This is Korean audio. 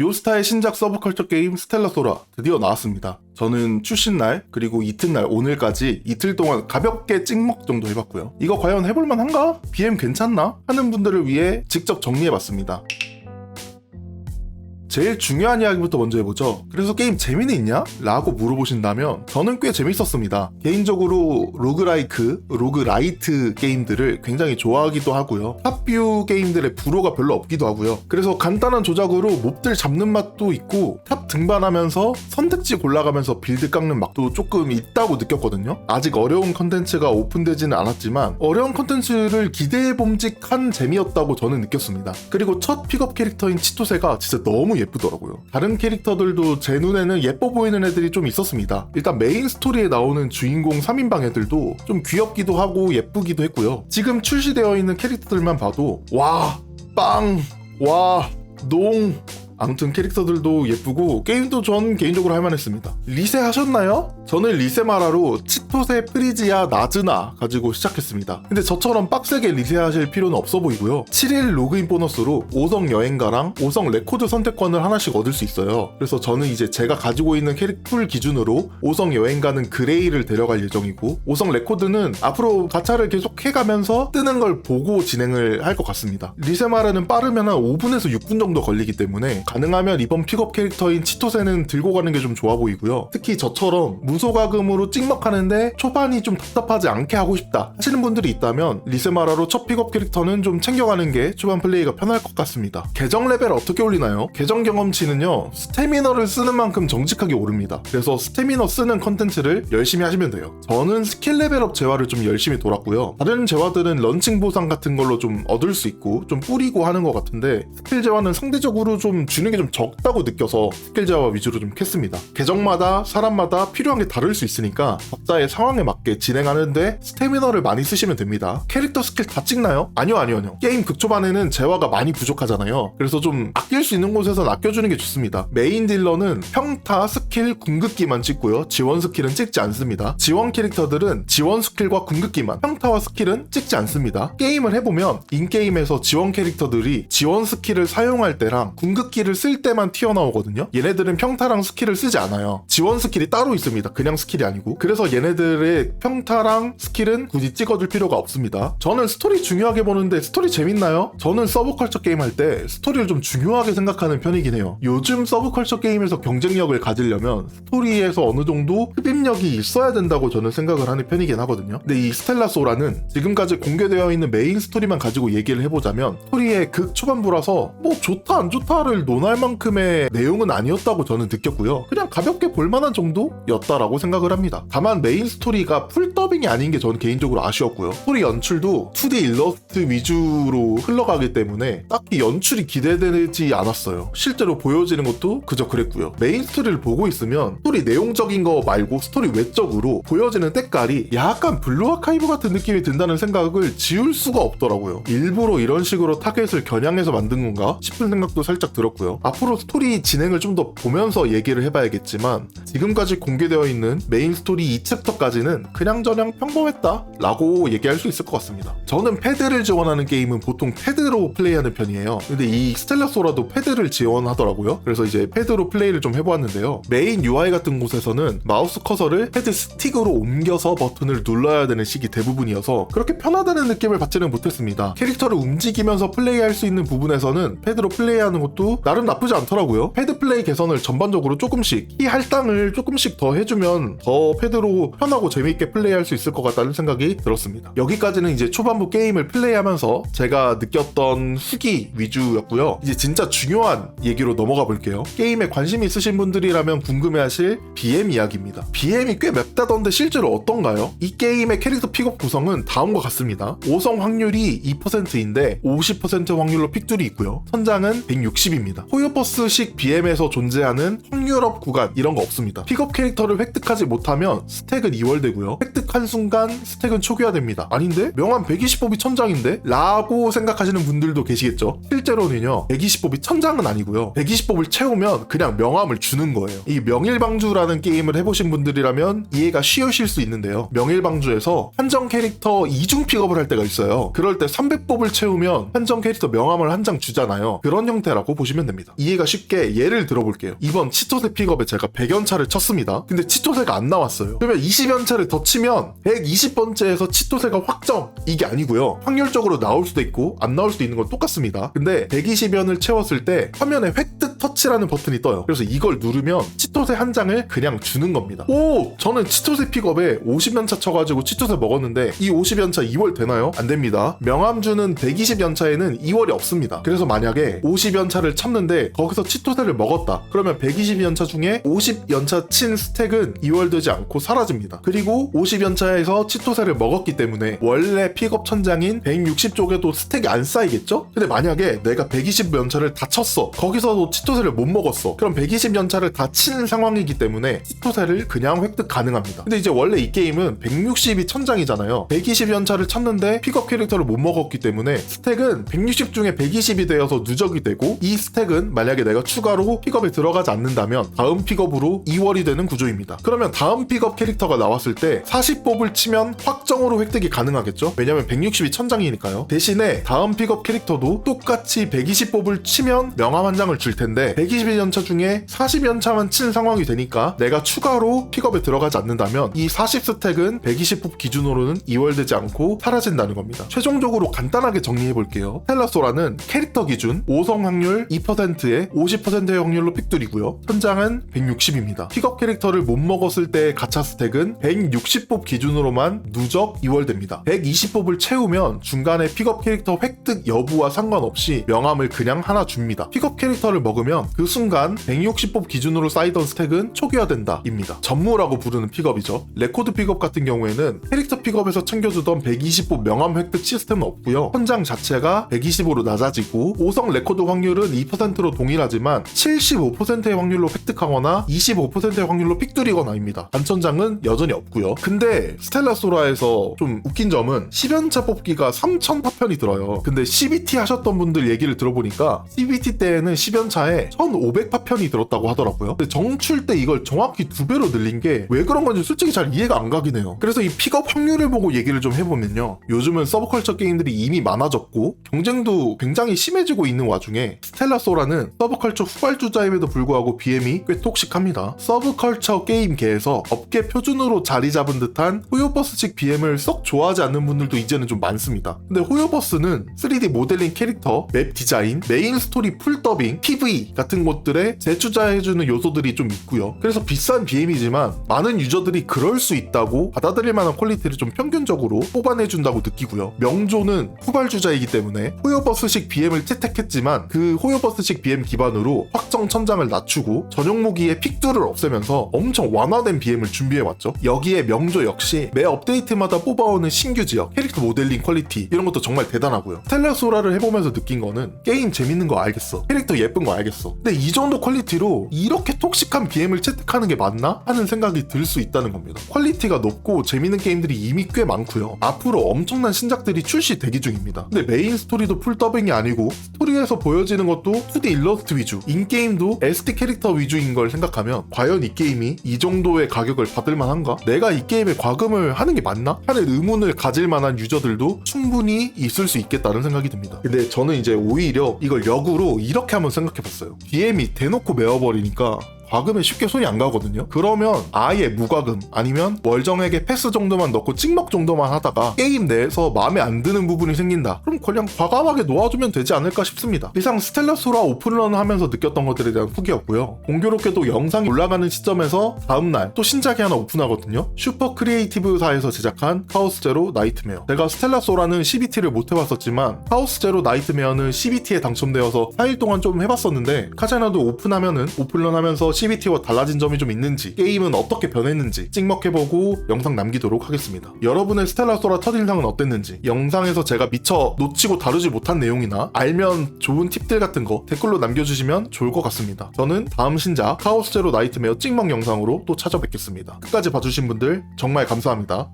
요스타의 신작 서브컬처 게임 스텔라 소라 드디어 나왔습니다. 저는 출시날 그리고 이튿날 오늘까지 이틀 동안 가볍게 찍먹 정도 해봤고요. 이거 과연 해볼만 한가? BM 괜찮나? 하는 분들을 위해 직접 정리해봤습니다. 제일 중요한 이야기부터 먼저 해보죠. 그래서 게임 재미는 있냐? 라고 물어보신다면 저는 꽤 재밌었습니다. 개인적으로 로그라이크, 로그라이트 게임들을 굉장히 좋아하기도 하고요. 탑뷰 게임들의 불호가 별로 없기도 하고요. 그래서 간단한 조작으로 몹들 잡는 맛도 있고 탑 등반하면서 선택지 골라가면서 빌드 깎는 맛도 조금 있다고 느꼈거든요. 아직 어려운 컨텐츠가 오픈되지는 않았지만 어려운 컨텐츠를 기대해봄직한 재미였다고 저는 느꼈습니다. 그리고 첫 픽업 캐릭터인 치토세가 진짜 너무 예쁘더라고요. 다른 캐릭터들도 제 눈에는 예뻐 보이는 애들이 좀 있었습니다. 일단 메인 스토리에 나오는 주인공 3인방 애들도 좀 귀엽기도 하고 예쁘기도 했고요. 지금 출시되어 있는 캐릭터들만 봐도 와, 빵, 와, 농, 아무튼 캐릭터들도 예쁘고 게임도 전 개인적으로 할만했습니다. 리세 하셨나요? 저는 리세마라로 치토세, 프리지아, 나즈나 가지고 시작했습니다. 근데 저처럼 빡세게 리세하실 필요는 없어 보이고요. 7일 로그인 보너스로 5성 여행가랑 5성 레코드 선택권을 하나씩 얻을 수 있어요. 그래서 저는 이제 제가 가지고 있는 캐릭 풀 기준으로 5성 여행가는 그레이를 데려갈 예정이고 5성 레코드는 앞으로 가차를 계속 해가면서 뜨는 걸 보고 진행을 할 것 같습니다. 리세마라는 빠르면 한 5분에서 6분 정도 걸리기 때문에 가능하면 이번 픽업 캐릭터인 치토세는 들고 가는 게 좀 좋아 보이고요. 특히 저처럼 무소가금으로 찍먹하는데 초반이 좀 답답하지 않게 하고 싶다 하시는 분들이 있다면 리세마라로 첫 픽업 캐릭터는 좀 챙겨가는 게 초반 플레이가 편할 것 같습니다. 계정 레벨 어떻게 올리나요? 계정 경험치는요, 스태미너를 쓰는 만큼 정직하게 오릅니다. 그래서 스태미너 쓰는 컨텐츠를 열심히 하시면 돼요. 저는 스킬 레벨업 재화를 좀 열심히 돌았고요. 다른 재화들은 런칭 보상 같은 걸로 좀 얻을 수 있고 좀 뿌리고 하는 것 같은데 스킬 재화는 상대적으로 좀 주는 게 좀 적다고 느껴서 스킬 재화 위주로 좀 캤습니다. 계정마다 사람마다 필요한 게 다를 수 있으니까 각자의 상황에 맞게 진행하는데 스태미너를 많이 쓰시면 됩니다. 캐릭터 스킬 다 찍나요? 아니요. 게임 극초반에는 재화가 많이 부족하잖아요. 그래서 좀 아낄 수 있는 곳에선 아껴주는 게 좋습니다. 메인 딜러는 평타, 스킬, 궁극기만 찍고요. 지원 스킬은 찍지 않습니다. 지원 캐릭터들은 지원 스킬과 궁극기만, 평타와 스킬은 찍지 않습니다. 게임을 해보면 인게임에서 지원 캐릭터들이 지원 스킬을 사용할 때랑 궁극기를 쓸 때만 튀어나오거든요. 얘네들은 평타랑 스킬을 쓰지 않아요. 지원 스킬이 따로 있습니다. 그냥 스킬이 아니고. 그래서 얘네들의 평타랑 스킬은 굳이 찍어줄 필요가 없습니다. 저는 스토리 중요하게 보는데 스토리 재밌나요? 저는 서브컬처 게임 할 때 스토리를 좀 중요하게 생각하는 편이긴 해요. 요즘 서브컬처 게임에서 경쟁력을 가지려면 스토리에서 어느 정도 흡입력이 있어야 된다고 저는 생각을 하는 편이긴 하거든요. 근데 이 스텔라 소라는 지금까지 공개되어 있는 메인 스토리만 가지고 얘기를 해보자면 스토리의 극 초반부라서 뭐 좋다 안 좋다를 논할 만큼의 내용은 아니었다고 저는 느꼈고요. 그냥 가볍게 볼만한 정도였다라고 생각을 합니다. 다만 메인 스토리가 풀 더빙이 아닌 게 저는 개인적으로 아쉬웠고요. 스토리 연출도 2D 일러스트 위주로 흘러가기 때문에 딱히 연출이 기대되지 않았어요. 실제로 보여지는 것도 그저 그랬고요. 메인 스토리를 보고 있으면 스토리 내용적인 거 말고 스토리 외적으로 보여지는 때깔이 약간 블루 아카이브 같은 느낌이 든다는 생각을 지울 수가 없더라고요. 일부러 이런 식으로 타겟을 겨냥해서 만든 건가 싶은 생각도 살짝 들었고요. 앞으로 스토리 진행을 좀 더 보면서 얘기를 해봐야겠지만 지금까지 공개되어 있는 메인 스토리 2챕터까지는 그냥저냥 평범했다 라고 얘기할 수 있을 것 같습니다. 저는 패드를 지원하는 게임은 보통 패드로 플레이하는 편이에요. 근데 이 스텔라 소라도 패드를 지원하더라고요. 그래서 이제 패드로 플레이를 좀 해보았는데요. 메인 UI 같은 곳에서는 마우스 커서를 패드 스틱으로 옮겨서 버튼을 눌러야 되는 식이 대부분이어서 그렇게 편하다는 느낌을 받지는 못했습니다. 캐릭터를 움직이면서 플레이할 수 있는 부분에서는 패드로 플레이하는 것도 나름 나쁘지 않더라고요. 패드 플레이 개선을 전반적으로 조금씩 키 할당을 조금씩 더 해주면 더 패드로 편하고 재미있게 플레이할 수 있을 것 같다는 생각이 들었습니다. 여기까지는 이제 초반부 게임을 플레이하면서 제가 느꼈던 후기 위주였고요. 이제 진짜 중요한 얘기로 넘어가 볼게요. 게임에 관심 있으신 분들이라면 궁금해하실 BM 이야기입니다. BM이 꽤 맵다던데 실제로 어떤가요? 이 게임의 캐릭터 픽업 구성은 다음과 같습니다. 5성 확률이 2%인데 50% 확률로 픽둘이 있고요. 선장은 160입니다. 호요버스식 BM에서 존재하는 확률업 구간 이런 거 없습니다. 픽업 캐릭터를 획득하지 못하면 스택은 2월 되고요. 획득 획득한 순간 스택은 초기화됩니다. 아닌데? 명암 120법이 천장인데? 라고 생각하시는 분들도 계시겠죠. 실제로는요 120법이 천장은 아니고요 120법을 채우면 그냥 명암을 주는 거예요. 이 명일방주라는 게임을 해보신 분들이라면 이해가 쉬우실 수 있는데요, 명일방주에서 한정 캐릭터 이중 픽업을 할 때가 있어요. 그럴 때 300법을 채우면 한정 캐릭터 명암을 한 장 주잖아요. 그런 형태라고 보시면 됩니다. 이해가 쉽게 예를 들어볼게요. 이번 치토세 픽업에 제가 100연차를 쳤습니다. 근데 치토세가 안 나왔어요. 그러면 20연차를 더 치면 120번째에서 치토세가 확정, 이게 아니고요, 확률적으로 나올 수도 있고 안 나올 수도 있는 건 똑같습니다. 근데 120연을 채웠을 때 화면에 획득 터치라는 버튼이 떠요. 그래서 이걸 누르면 치토세 한 장을 그냥 주는 겁니다. 오! 저는 치토세 픽업에 50연차 쳐가지고 치토세 먹었는데 이 50연차 2월 되나요? 안 됩니다. 명암주는 120연차에는 2월이 없습니다. 그래서 만약에 50연차를 쳤는데 거기서 치토세를 먹었다, 그러면 120연차 중에 50연차 친 스택은 2월 되지 않고 사라집니다. 그리고 50연차에서 치토세를 먹었기 때문에 원래 픽업 천장인 160쪽에도 스택이 안 쌓이겠죠? 근데 만약에 내가 120연차를 다 쳤어, 거기서도 치토세를 못 먹었어, 그럼 120연차를 다 친 상황이기 때문에 치토세를 그냥 획득 가능합니다. 근데 이제 원래 이 게임은 160이 천장이잖아요. 120연차를 쳤는데 픽업 캐릭터를 못 먹었기 때문에 스택은 160 중에 120이 되어서 누적이 되고, 이 스택은 만약에 내가 추가로 픽업에 들어가지 않는다면 다음 픽업으로 2월이 되는 구조입니다. 그러면 다음 픽업 캐릭터가 나왔을 때 40법을 치면 확정으로 획득이 가능하겠죠? 왜냐면 160이 천장이니까요. 대신에 다음 픽업 캐릭터도 똑같이 120법을 치면 명암 한 장을 줄 텐데 121연차 중에 40연차만 친 상황이 되니까 내가 추가로 픽업에 들어가지 않는다면 이 40스택은 120법 기준으로는 2월 되지 않고 사라진다는 겁니다. 최종적으로 간단하게 정리해 볼게요. 스텔라소라는 캐릭터 기준 5성 확률 2%에 50%의 확률로 픽들이고요. 천장은 160입니다. 픽업 캐릭터를 못 먹었을 때의 가차 스택은 160법 기준으로만 누적 2월 됩니다. 120법을 채우면 중간에 픽업 캐릭터 획득 여부와 상관없이 명암을 그냥 하나 줍니다. 픽업 캐릭터를 먹으면 그 순간 160법 기준으로 쌓이던 스택은 초기화된다 입니다. 전무라고 부르는 픽업이죠. 레코드 픽업 같은 경우에는 캐릭터 픽업에서 챙겨주던 120법 명암 획득 시스템은 없고요. 천장 자체가 120으로 낮아지고 5성 레코드 확률은 2%로 동일하지만 75%의 확률로 획득하거나 25%의 확률로 픽들이거나입니다. 단천장은 여전히 없고요. 근데 스텔라소라에서 좀 웃긴 점은 10연차 뽑기가 3000파편이 들어요. 근데 CBT 하셨던 분들 얘기를 들어보니까 CBT 때에는 10연차에 1500파편이 들었다고 하더라고요. 근데 정출 때 이걸 정확히 2배로 늘린 게 왜 그런 건지 솔직히 잘 이해가 안 가긴 해요. 그래서 이 픽업 확률을 보고 얘기를 좀 해보면요, 요즘은 서브컬처 게임들이 이미 많아졌고 경쟁도 굉장히 심해지고 있는 와중에 스텔라소라는 서브컬처 후발주자임에도 불구하고 BM이 꽤 톡식합니다. 서브컬처 게임계에서 업계 표준으로 자리 잡은 듯한 호요버스식 BM을 썩 좋아하지 않는 분들도 이제는 좀 많습니다. 근데 호요버스는 3D 모델링 캐릭터, 맵 디자인, 메인 스토리 풀 더빙, PV 같은 것들에 재투자해주는 요소들이 좀 있고요. 그래서 비싼 BM이지만 많은 유저들이 그럴 수 있다고 받아들일 만한 퀄리티를 좀 평균적으로 뽑아내준다고 느끼고요. 명조는 후발주자이기 때문에 호요버스식 BM을 채택했지만 그 호요버스식 BM 기반으로 확정 천장을 낮추고 전용 무기의 픽두를 없애면서 엄청 완화된 BM을 준비해왔죠. 여기에 명조 역시 매 업데이트마다 뽑아오는 신규 지역, 캐릭터 모델링 퀄리티 이런 것도 정말 대단하고요. 스텔라소라를 해보면서 느낀 거는 게임 재밌는 거 알겠어, 캐릭터 예쁜 거 알겠어, 근데 이 정도 퀄리티로 이렇게 톡식한 BM을 채택하는 게 맞나? 하는 생각이 들 수 있다는 겁니다. 퀄리티가 높고 재밌는 게임들이 이미 꽤 많고요. 앞으로 엄청난 신작들이 출시 대기 중입니다. 근데 메인 스토리도 풀 더빙이 아니고 스토리에서 보여지는 것도 2D 일러스트 위주, 인게임도 SD 캐릭터 위주인 걸 생각하면 과연 이 게임이 이 정도의 가격을 받을 만한가? 내가 이 게임에 과금을 하는 게 맞나? 하는 의문을 가질 만한 유저들도 충분히 있을 수 있겠다는 생각이 듭니다. 근데 저는 이제 오히려 이걸 역으로 이렇게 한번 생각해봤어요. BM이 대놓고 메워버리니까 과금에 쉽게 손이 안 가거든요. 그러면 아예 무과금 아니면 월정액에 패스 정도만 넣고 찍먹 정도만 하다가 게임 내에서 마음에 안 드는 부분이 생긴다, 그럼 그냥 과감하게 놓아주면 되지 않을까 싶습니다. 이상 스텔라소라 오픈런 하면서 느꼈던 것들에 대한 후기였고요. 공교롭게도 영상이 올라가는 시점에서 다음날 또 신작이 하나 오픈하거든요. 슈퍼 크리에이티브사에서 제작한 카오스 제로 나이트메어. 제가 스텔라소라는 CBT를 못 해봤었지만 카오스 제로 나이트메어는 CBT에 당첨되어서 4일 동안 좀 해봤었는데, 카자나도 오픈하면은 오픈런 하면서 CBT와 달라진 점이 좀 있는지, 게임은 어떻게 변했는지 찍먹해보고 영상 남기도록 하겠습니다. 여러분의 스텔라소라 첫인상은 어땠는지, 영상에서 제가 미처 놓치고 다루지 못한 내용이나 알면 좋은 팁들 같은 거 댓글로 남겨주시면 좋을 것 같습니다. 저는 다음 신작 카오스 제로 나이트메어 찍먹 영상으로 또 찾아뵙겠습니다. 끝까지 봐주신 분들 정말 감사합니다.